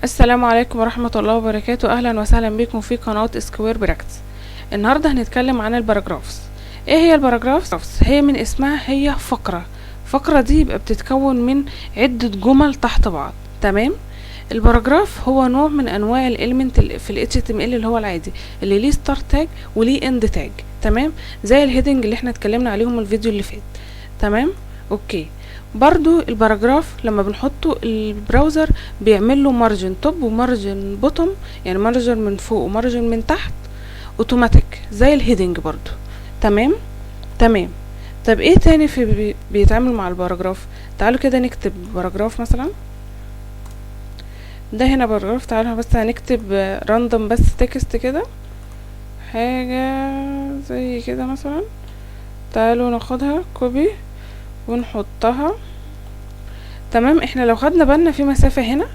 السلام عليكم ورحمة الله وبركاته. اهلا وسهلا بكم في قناة سكوير براكتس. النهاردة هنتكلم عن الباراجرافز. ايه هي الباراجرافز؟ هي من اسمها هي فقرة دي يبقى بتتكون من عدة جمل تحت بعض. تمام. الباراجراف هو نوع من انواع الاليمنت في ال HTML اللي هو العادي اللي ليه ستارت تاج وليه اند تاج. تمام، زي الهيدنج اللي احنا اتكلمنا عليهم الفيديو اللي فات. تمام. اوكي. برضو الباراجراف لما بنحطه البراوزر بيعمل له مارجن توب ومارجن بوتوم، يعني مارجن من فوق ومارجن من تحت اوتوماتيك زي الهيدنج برضو. تمام. طب ايه تاني بيتعامل مع الباراجراف؟ تعالوا كده نكتب باراجراف مثلا. ده هنا باراجراف. تعالوا بس هنكتب راندوم بس تكست كده، حاجة زي كده مثلا. تعالوا ناخدها كوبي ونحطها. تمام. احنا لو خدنا بالنا في مسافة هنا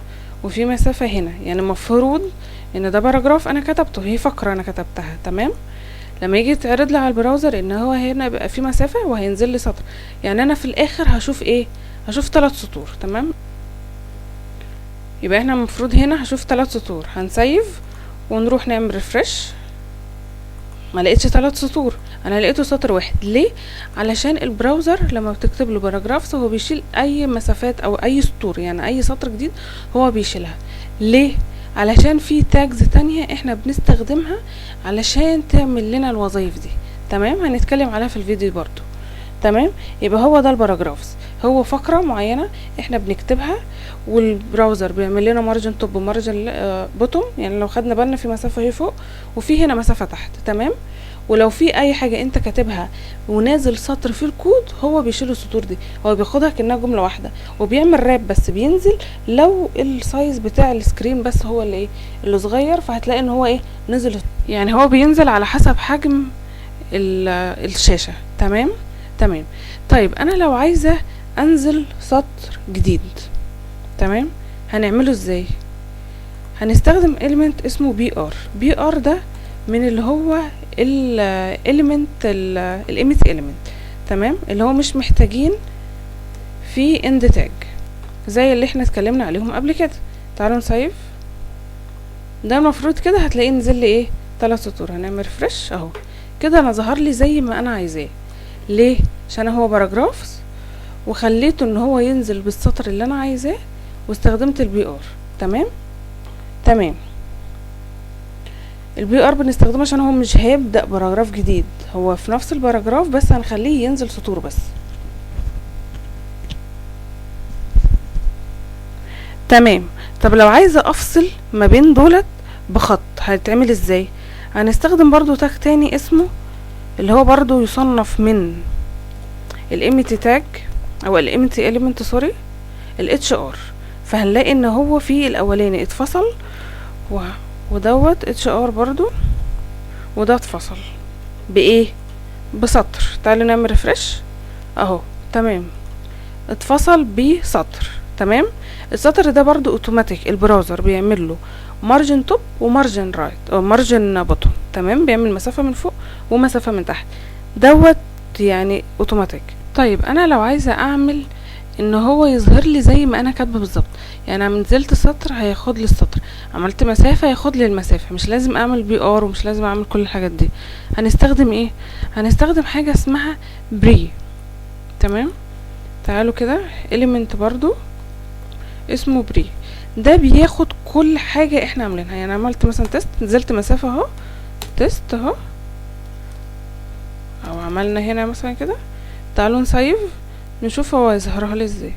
وفي مسافة هنا، يعني مفروض ان ده باراجراف انا كتبته، هي فقرة انا كتبتها. تمام. لما يجي يتعرض لي على البراوزر ان هو هنا بقى في مسافة وهينزل لي سطر، يعني انا في الاخر هشوف ايه؟ هشوف 3 سطور. تمام. يبقى احنا المفروض هنا هشوف 3 سطور. هنسيف ونروح نعمل ريفرش. ما لقيتش 3 سطور، انا لقيته سطر واحد. ليه؟ علشان البراوزر لما بتكتب له باراجرافز هو بيشيل اي مسافات او اي سطور، يعني اي سطر جديد هو بيشيلها. ليه؟ علشان في تاجز تانية احنا بنستخدمها علشان تعمل لنا الوظائف دي. تمام. هنتكلم عليها في الفيديو برضو. تمام. يبقى هو ده الباراجرافز، هو فقرة معينة احنا بنكتبها والبراوزر بيعمل لنا مارجن توب ومارجن بوتوم، يعني لو خدنا بالنا في مسافة هي فوق وفي هنا مسافة تحت. تمام. ولو في اي حاجة انت كاتبها ونازل سطر في الكود هو بيشيل السطور دي، هو بياخدها كأنها جملة واحدة وبيعمل راب بس بينزل لو السايز بتاع السكرين بس هو اللي ايه اللي صغير، فهتلاقي ان هو ايه نزل، يعني هو بينزل على حسب حجم الشاشة. تمام. طيب انا لو عايزة انزل سطر جديد، تمام، هنعمله ازاي؟ هنستخدم element اسمه بي ار ده من اللي هو الايمج element. تمام. اللي هو مش محتاجين في end tag زي اللي احنا اتكلمنا عليهم قبل كده. تعالوا نسيف. ده المفروض كده هتلاقيه نزل لي ايه 3 سطور. هنعمل ريفرش اهو كده انا ظهر لي زي ما انا عايزاه. ليه؟ عشان هو باراجرافز وخليته ان هو ينزل بالسطر اللي انا عايزاه واستخدمت البي ار. تمام. البي ار بنستخدمه عشان هو مش هيبدأ باراجراف جديد، هو في نفس الباراجراف بس هنخليه ينزل سطور بس. تمام. طب لو عايزة افصل ما بين دولت بخط هتعمل ازاي؟ هنستخدم برضو تاج تاني اسمه اللي هو برضو يصنف من الامتي تاج او الامتي element سوري الاتش ار. فهنلاقي ان هو في الاولاني اتفصل ودوت اتش ار برضو، وده اتفصل بايه؟ بسطر. تعالوا نعمل ريفرش اهو. تمام. اتفصل بسطر. تمام. السطر ده برضو اوتوماتيك البراوزر بيعمل له مارجن توب ومارجن رايت او مارجن بوتوم. تمام. بيعمل مسافة من فوق ومسافة من تحت دوت، يعني اوتوماتيك. طيب انا لو عايزة اعمل ان هو يظهر لي زي ما انا كاتبه بالظبط، يعني انا نزلت سطر هياخد لي السطر، عملت مسافه هياخد لي المسافه، مش لازم اعمل بي ار ومش لازم اعمل كل الحاجات دي. هنستخدم ايه؟ هنستخدم حاجه اسمها بري. تمام. تعالوا كده element برضو اسمه بري. ده بياخد كل حاجه احنا عاملينها، يعني عملت مثلا تيست نزلت مسافه اهو تيست اهو، او عملنا هنا مثلا كده. تعالوا نسيف نشوف هو يظهرها لي ازاي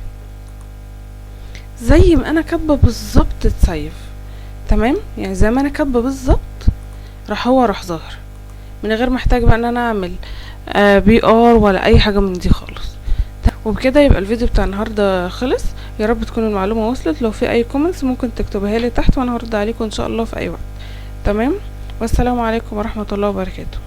زي ما انا كاتبه بالظبط تسيف. تمام. يعني زي ما انا كاتبه بالظبط راح ظاهر من غير محتاج بقى ان انا اعمل بي ار ولا اي حاجه من دي خالص. وبكده يبقى الفيديو بتاع النهارده خلص. يا رب تكون المعلومه وصلت. لو في اي كومنتس ممكن تكتبها لي تحت وانا هرد عليكم ان شاء الله في اي وقت. تمام. والسلام عليكم ورحمه الله وبركاته.